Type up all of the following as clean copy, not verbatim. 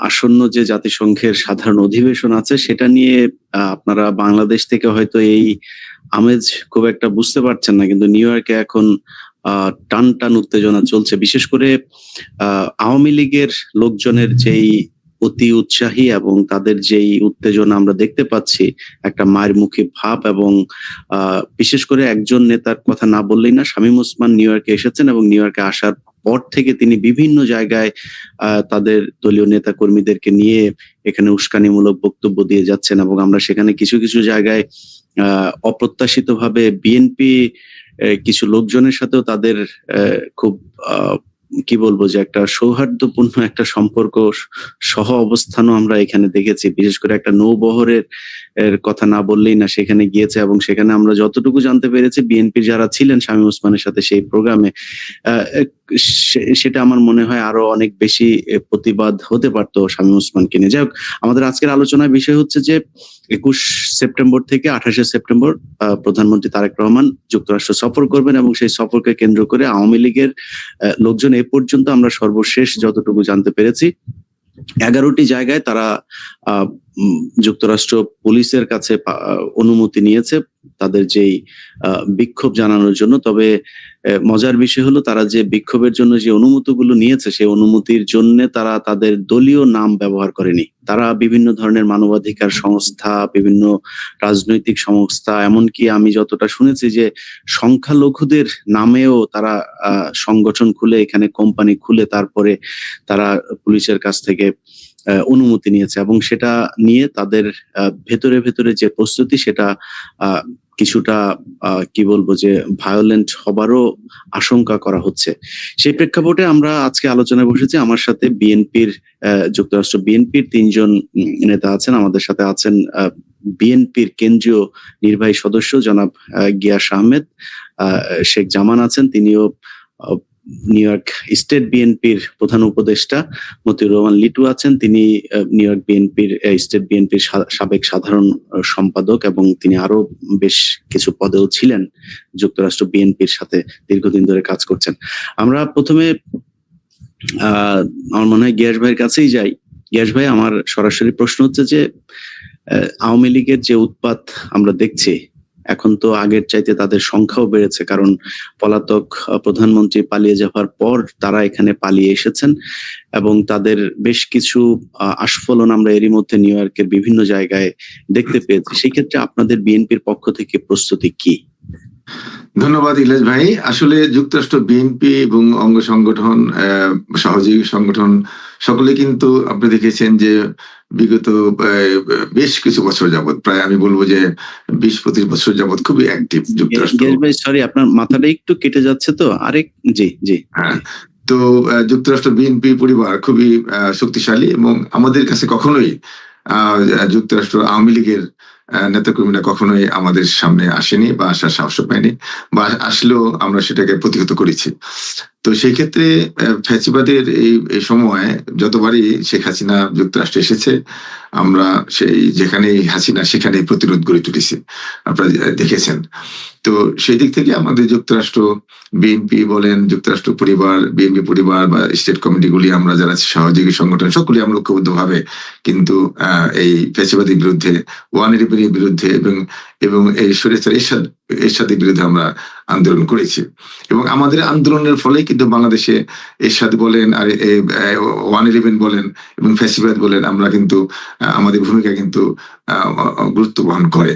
আসন্ন যে জাতিসংঘের সাধারণ অধিবেশন আছে সেটা নিয়ে আপনারা বাংলাদেশ থেকে হয়তো এই আমেজ খুব একটা বুঝতে পারছেন না। কিন্তু নিউ ইয়র্কে এখন টান উত্তেজনা চলছে। বিশেষ করে আওয়ামী লীগের লোকজনের যেই অতি উৎসাহী এবং তাদের যেই উত্তেজনা আমরা দেখতে পাচ্ছি, একটা মায়েরমুখী ভাব এবং বিশেষ করে একজন নেতার কথা না বললেই না, শামীম ওসমান নিউ ইয়র্কে এসেছেন এবং নিউ ইয়র্কে আসার পর থেকে তিনি বিভিন্ন জায়গায় তাদের দলীয় নেতাকর্মীদেরকে নিয়ে এখানে উস্কানিমূলক বক্তব্য দিয়ে যাচ্ছেন এবং আমরা সেখানে কিছু জায়গায় অপ্রত্যাশিতভাবে বিএনপি কিছু লোকজনের সাথেও তাদের খুব কি বলবো যে একটা সৌহার্দ্যপূর্ণ একটা সম্পর্ক সহ অবস্থানও আমরা এখানে দেখেছি। বিশেষ করে একটা নৌবহরের কথা না বললেই না, সেখানে গিয়েছে এবং সেখানে আমরা যতটুকু জানতে পেরেছি বিএনপি যারা ছিলেন শামীম ওসমানের সাথে সেই প্রোগ্রামে, সেটা আমার মনে হয় আরো অনেক বেশি প্রতিবাদ হতে পারতো শামীম ওসমানকে নিয়ে। যাই হোক, আমাদের আজকের আলোচনার বিষয় হচ্ছে যে 21 সেপ্টেম্বর থেকে 28শে সেপ্টেম্বর প্রধানমন্ত্রী তারেক রহমান যুক্তরাষ্ট্র সফর করবেন এবং সেই সফরকে কেন্দ্র করে আওয়ামী লীগের লোকজন এ পর্যন্ত আমরা সর্বশেষ যতটুকু জানতে পেরেছি 11টি জায়গায় তারা যুক্তরাষ্ট্র পুলিশের কাছে অনুমতি নিয়েছে তাদের যেই বিক্ষোভ জানানোর জন্য। তবে মজার বিষয় হলো তারা যে বিক্ষোভের জন্য যে অনুমতিগুলো নিয়েছে সেই অনুমতির জন্য তারা তাদের দলীয় নাম ব্যবহার করেনি। তারা বিভিন্ন ধরনের মানবাধিকার সংস্থা, বিভিন্ন রাজনৈতিক সংস্থা, এমনকি আমি যতটা শুনেছি যে সংখ্যালঘুদের নামেও তারা সংগঠন খুলে এখানে কোম্পানি খুলে তারপরে তারা পুলিশের কাছ থেকে অনুমতি নিয়েছে এবং সেটা নিয়ে তাদের ভেতরে যে প্রস্তুতি সেটা কিছুটা কি বলবো যে ভায়োলেন্ট হবারও আশঙ্কা করা হচ্ছে। সেই প্রেক্ষাপটে আমরা আজকে আলোচনায় বসেছি। আমার সাথে যুক্তরাষ্ট্র বিএনপির 3 জন নেতা আছেন। আমাদের সাথে আছেন বিএনপির কেন্দ্রীয় নির্বাহী সদস্য জনাব গিয়াস আহমেদ, শেখ জামান আছেন, তিনিও নিউ ইয়র্ক স্টেট বিএনপির প্রধান উপদেষ্টা, মতিউর রহমান লিটু আছেন, তিনি নিউ ইয়র্ক স্টেট বিএনপির সাবেক সাধারণ সম্পাদক এবং তিনি আরো বেশ কিছু পদেও ছিলেন, যুক্তরাষ্ট্র বিএনপির সাথে দীর্ঘদিন ধরে কাজ করছেন। আমরা প্রথমে আমার মনে হয় গিয়াস ভাইয়ের কাছেই যাই। গিয়াস ভাই, আমার সরাসরি প্রশ্ন হচ্ছে যে আওয়ামী লীগের যে উৎপাত আমরা দেখছি এখন, তো আগের চাইতে তাদের সংখ্যাও বেড়েছে, কারণ পলাতক প্রধানমন্ত্রী পালিয়ে যাওয়ার পর তারা এখানে পালিয়ে এসেছেন এবং তাদের বেশ কিছু আস্ফলন আমরা এরই মধ্যে নিউ ইয়র্কের বিভিন্ন জায়গায় দেখতে পেয়েছি। সেই ক্ষেত্রে আপনাদের বিএনপির পক্ষ থেকে প্রস্তুতি কি? ধন্যবাদ ইলাজ ভাই। আসলে যুক্তরাষ্ট্র বিএনপি এবং অঙ্গ সংগঠন, সহযোগী সংগঠন সকলে কিন্তু আপনি দেখেছেন যে বিগত বেশ কিছু বছর যাবত, প্রায় আমি বলবো যে 20-25 বছর যাবত খুবই অ্যাক্টিভ যুক্তরাষ্ট্র। সরি, আপনার মাথাটা একটু কেটে যাচ্ছে তো আরেক। জি। হ্যাঁ, তো যুক্তরাষ্ট্র বিএনপি পরিবার খুবই শক্তিশালী এবং আমাদের কাছে কখনোই যুক্তরাষ্ট্র আওয়ামী লীগের নেতাকর্মীরা কখনোই আমাদের সামনে আসেনি বা আসার সাহস পায়নি, বা আসলেও আমরা সেটাকে প্রতিহত করেছি। তো সেই ক্ষেত্রে ফ্যাসিবাদের এই সময় যতবারই শেখ হাসিনা যুক্তরাষ্ট্রে এসেছে, আমরা যেখানেই হাসিনা সেখানেই প্রতিরোধ গড়ে তুলেছি, আপনারা দেখেছেন। তো সেই দিক থেকে আমাদের যুক্তরাষ্ট্র বিএনপি বলেন, যুক্তরাষ্ট্র পরিবার, বিএনপি পরিবার বা স্টেট কমিটিগুলি, আমরা যারা সহযোগী সংগঠন সকলে আমরা ঐক্যবদ্ধভাবে কিন্তু এই ফ্যাসিবাদের বিরুদ্ধে, 111 বিরুদ্ধে এবং এই স্বৈরাচার এরশাদের বিরুদ্ধে আমরা আন্দোলন করেছি এবং আমাদের আন্দোলনের ফলে কিন্তু বাংলাদেশে এরশাদ বলেন আর 111 বলেন এবং ফ্যাসিবাদ বলেন, আমরা কিন্তু আমাদের ভূমিকা কিন্তু গুরুত্ব বহন করে।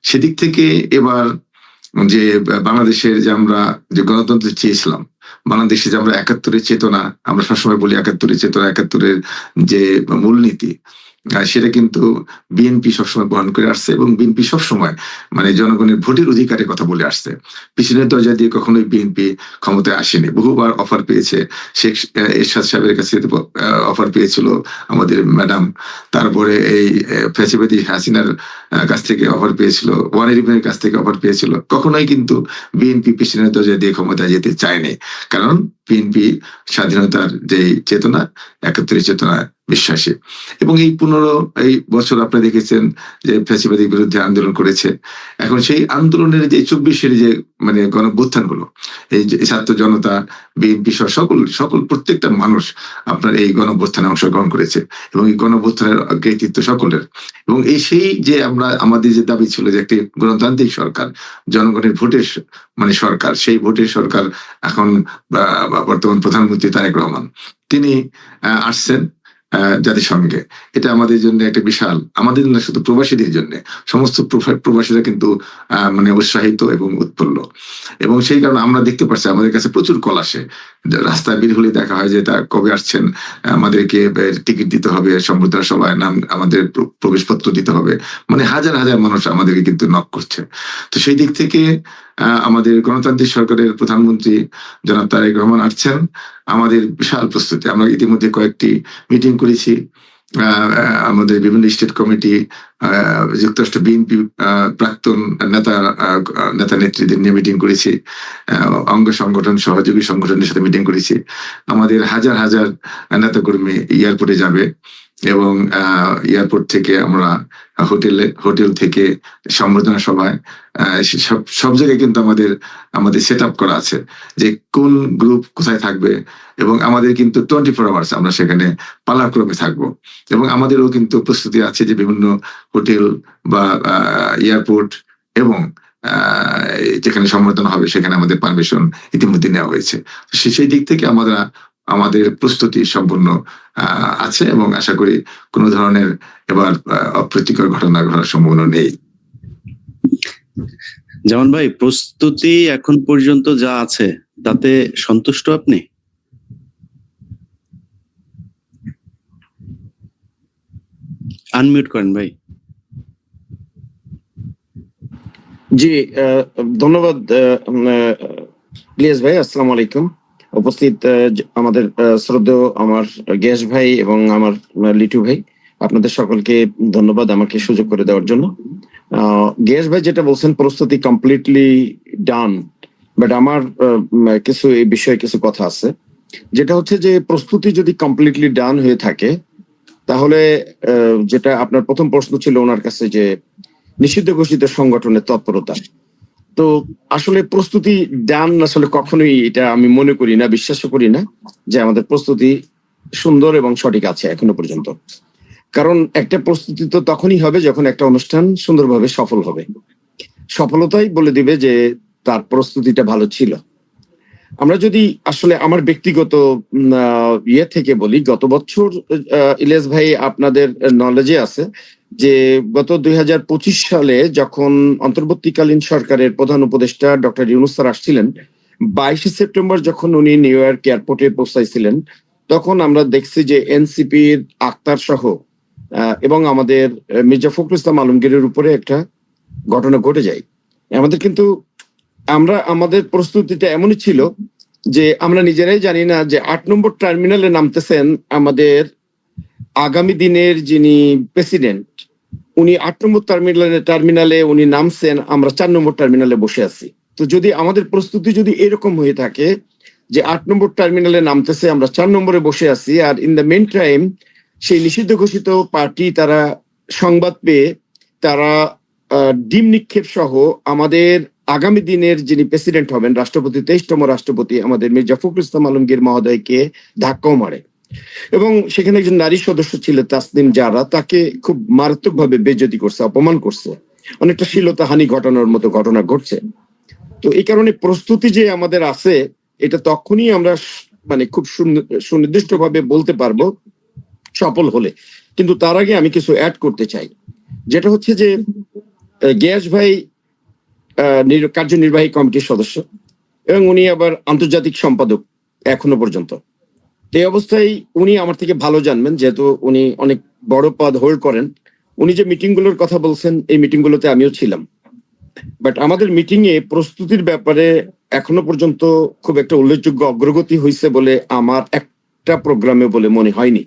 সেদিক থেকে এবার যে বাংলাদেশের যে আমরা যে গণতন্ত্র চেয়েছিলাম, বাংলাদেশে যে আমরা 71-এর চেতনা, আমরা সবসময় বলি 71-এর চেতনা, 71-এর যে মূলনীতি, সেটা কিন্তু বিএনপি সবসময় বহন করে আসছে এবং বিএনপি সবসময় মানে জনগণের ভোটের অধিকারের কথা বলে আসছে। পিছনের দরজা দিয়ে কখনোই বিএনপি ক্ষমতায় আসেনি। বহুবার অফার পেয়েছে, শেখ এরশাদ সাহেবের কাছে অফার পেয়েছিল আমাদের ম্যাডাম, তারপরে এই ফ্যাসিবাদী হাসিনার কাছ থেকে অফার পেয়েছিল, 111-এর কাছ থেকে অফার পেয়েছিল। কখনোই কিন্তু বিএনপি পিছনের দরজা দিয়ে ক্ষমতায় যেতে চায়নি, কারণ বিএনপি স্বাধীনতার যে চেতনা, 71-এর চেতনা বিশ্বাসী। এবং এই 15 বছর আপনি দেখেছেন যে ফ্যাসিবাদের বিরুদ্ধে আন্দোলন করেছে। এখন সেই আন্দোলনের যে 24-এর যে মানে গণঅভ্যুত্থানগুলো, এই যে ছাত্র জনতা, বিএনপি সহ সকল প্রত্যেকটা মানুষ আপনার এই গণঅভ্যুত্থানে অংশগ্রহণ করেছে এবং এই গণঅভ্যুত্থানের কৃতিত্ব সকলের। এবং সেই যে আমাদের যে দাবি ছিল যে একটি গণতান্ত্রিক সরকার, জনগণের ভোটের মানে সরকার, সেই ভোটের সরকার এখন বর্তমান প্রধানমন্ত্রী তারেক রহমান তিনি আসছেন জাতিসংঘে। এটা আমাদের জন্য একটা বিশাল, আমাদের না শুধু প্রবাসীদের জন্য, সমস্ত প্রবাসীরা কিন্তু মানে উৎসাহিত এবং উৎফুল্ল। এবং সেই কারণে আমরা দেখতে পাচ্ছি আমাদের কাছে প্রচুর কল আসে, রাস্তায় বের হলে দেখা হয় যে তা কবে আসছেন, আমাদেরকে টিকিট দিতে হবে, সম্বর্ধনা সভায় নাম, আমাদের প্রবেশপত্র দিতে হবে। মানে হাজার হাজার মানুষ আমাদেরকে কিন্তু নক করছে। তো সেই দিক থেকে আমাদের গণতান্ত্রিক সরকারের প্রধানমন্ত্রী জনাব তারেক রহমান আসছেন, আমাদের বিশাল প্রস্তুতি। আমরা ইতিমধ্যে কয়েকটি মিটিং করেছি, আমাদের বিভিন্ন স্টেট কমিটি, যুক্তরাষ্ট্র বিএনপি প্রাক্তন নেতা নেত্রীদের নিয়ে মিটিং করেছি, অঙ্গ সংগঠন সহযোগী সংগঠনের সাথে মিটিং করেছি। আমাদের হাজার হাজার নেতাকর্মী এয়ারপোর্টে যাবে এবং এয়ারপোর্ট থেকে আমরা হোটেল থেকে সম্বর্ধনা সভায়, সব জায়গায় কিন্তু আমাদের সেট আপ করা আছে যে কোন গ্রুপ কোথায় থাকবে। এবং আমাদের কিন্তু 24 আওয়ার্স আমরা সেখানে পালাক্রমে থাকবো। এবং আমাদেরও কিন্তু প্রস্তুতি আছে যে বিভিন্ন হোটেল বা এয়ারপোর্ট এবং যেখানে সম্বর্ধনা হবে সেখানে আমাদের পারমিশন ইতিমধ্যে নেওয়া হয়েছে। সেই দিক থেকে আমাদের প্রস্তুতি সম্পূর্ণ আছে এবং আশা করি কোনো ধরনের এবার অপ্রীতিকর ঘটনা ঘটার সম্ভাবনা নেই। যেমন ভাই, প্রস্তুতি এখন পর্যন্ত যা আছে তাতে সন্তুষ্ট আপনি? আনমিউট করেন ভাই। জি, ধন্যবাদ ইলিয়াস ভাই। আসসালামু আলাইকুম। উপস্থিত আমাদের শ্রদ্ধেয় আমার গ্যাস ভাই এবং আমার লিটু ভাই, আপনাদের সকলকে ধন্যবাদ আমাকে সুযোগ করে দেওয়ার জন্য। গ্যাস ভাই যেটা বলছেন প্রস্তুতি কমপ্লিটলি ডান, বাট আমার কিছু এই বিষয়ে কিছু কথা আছে। যেটা হচ্ছে যে প্রস্তুতি যদি কমপ্লিটলি ডান হয়ে থাকে তাহলে যেটা আপনার প্রথম প্রশ্ন ছিল ওনার কাছে যে নিষিদ্ধ ঘোষিত সংগঠনের তৎপরতা, তো আসলে প্রস্তুতি ডান আসলে কখনোই, এটা আমি মনে করি না, বিশ্বাসও করি না যে আমাদের প্রস্তুতি সুন্দর এবং সঠিক আছে এখনো পর্যন্ত। কারণ একটা প্রস্তুতি তো তখনই হবে যখন একটা অনুষ্ঠান সুন্দরভাবে সফল হবে। সফলতাই বলে দিবে যে তার প্রস্তুতিটা ভালো ছিল। আমরা যদি আসলে আমার ব্যক্তিগত ইয়ে থেকে বলি, গত বছর ইলিয়াস ভাই আপনাদের নলেজে আছে যে গত 2025 সালে যখন অন্তর্বর্তীকালীন সরকারের প্রধান উপদেষ্টা ডক্টর ইউনূস স্যার আসছিলেন, 22 সেপ্টেম্বর যখন উনি নিউ ইয়র্ক এয়ারপোর্টে পৌঁছাইছিলেন, তখন আমরা দেখছি যে এনসিপির আক্তার সহ এবং আমাদের মির্জা ফখরুল ইসলাম আলমগীরের উপরে একটা ঘটনা ঘটে যায়। আমাদের প্রস্তুতিটা এমনই ছিল যে আমরা নিজেরাই জানি না যে 8 নম্বর টার্মিনালে নামতেছেন আমাদের আগামী দিনের যিনি প্রেসিডেন্ট, উনি 8 নম্বর টার্মিনালে উনি নামছেন, আমরা 4 নম্বর টার্মিনালে বসে আছি। তো যদি আমাদের প্রস্তুতি যদি এরকম হয়ে থাকে যে 8 নম্বর টার্মিনালে নামতেছে, আমরা 4 নম্বরে বসে আছি, আর ইন দ্য মেন টাইম সেই নিষিদ্ধ ঘোষিত পার্টি তারা সংবাদ পেয়ে তারা ডিম নিক্ষেপ সহ আমাদের আগামী দিনের যিনি প্রেসিডেন্ট হবেন, রাষ্ট্রপতি, 23তম রাষ্ট্রপতি আমাদের মির্জা ফখরুল ইসলাম আলমগীর মহোদয়কে ধাক্কাও মারে। এবং সেখানে একজন নারী সদস্য ছিল তাসনিম জারা, তাকে খুব মারাত্মকভাবে বেইজ্জতি করছে, অপমান করছে, অনেকটা শ্লীলতাহানি ঘটানোর মতো ঘটনা ঘটছে। তো এই কারণে প্রস্তুতি যে আমাদের আছে এটা তখনই আমরা মানে খুব সুনির্দিষ্ট ভাবে বলতে পারবো সফল হলে। কিন্তু তার আগে আমি কিছু অ্যাড করতে চাই, যেটা হচ্ছে যে গ্যাস ভাই কার্যনির্বাহী কমিটির সদস্য এবং উনি আবার আন্তর্জাতিক সম্পাদক এখনো পর্যন্ত। এই অবস্থায় উনি আমার থেকে ভালো জানবেন, যেহেতু উনি অনেক বড় পদ হোল্ড করেন। উনি যে মিটিং গুলোর কথা বলছেন এই মিটিং গুলোতে আমিও ছিলাম, বাট আমাদের মিটিং এ প্রস্তুতির ব্যাপারে এখনো পর্যন্ত খুব একটা উল্লেখযোগ্য অগ্রগতি হয়েছে বলে আমার একটা প্রোগ্রামে বলে মনে হয়নি।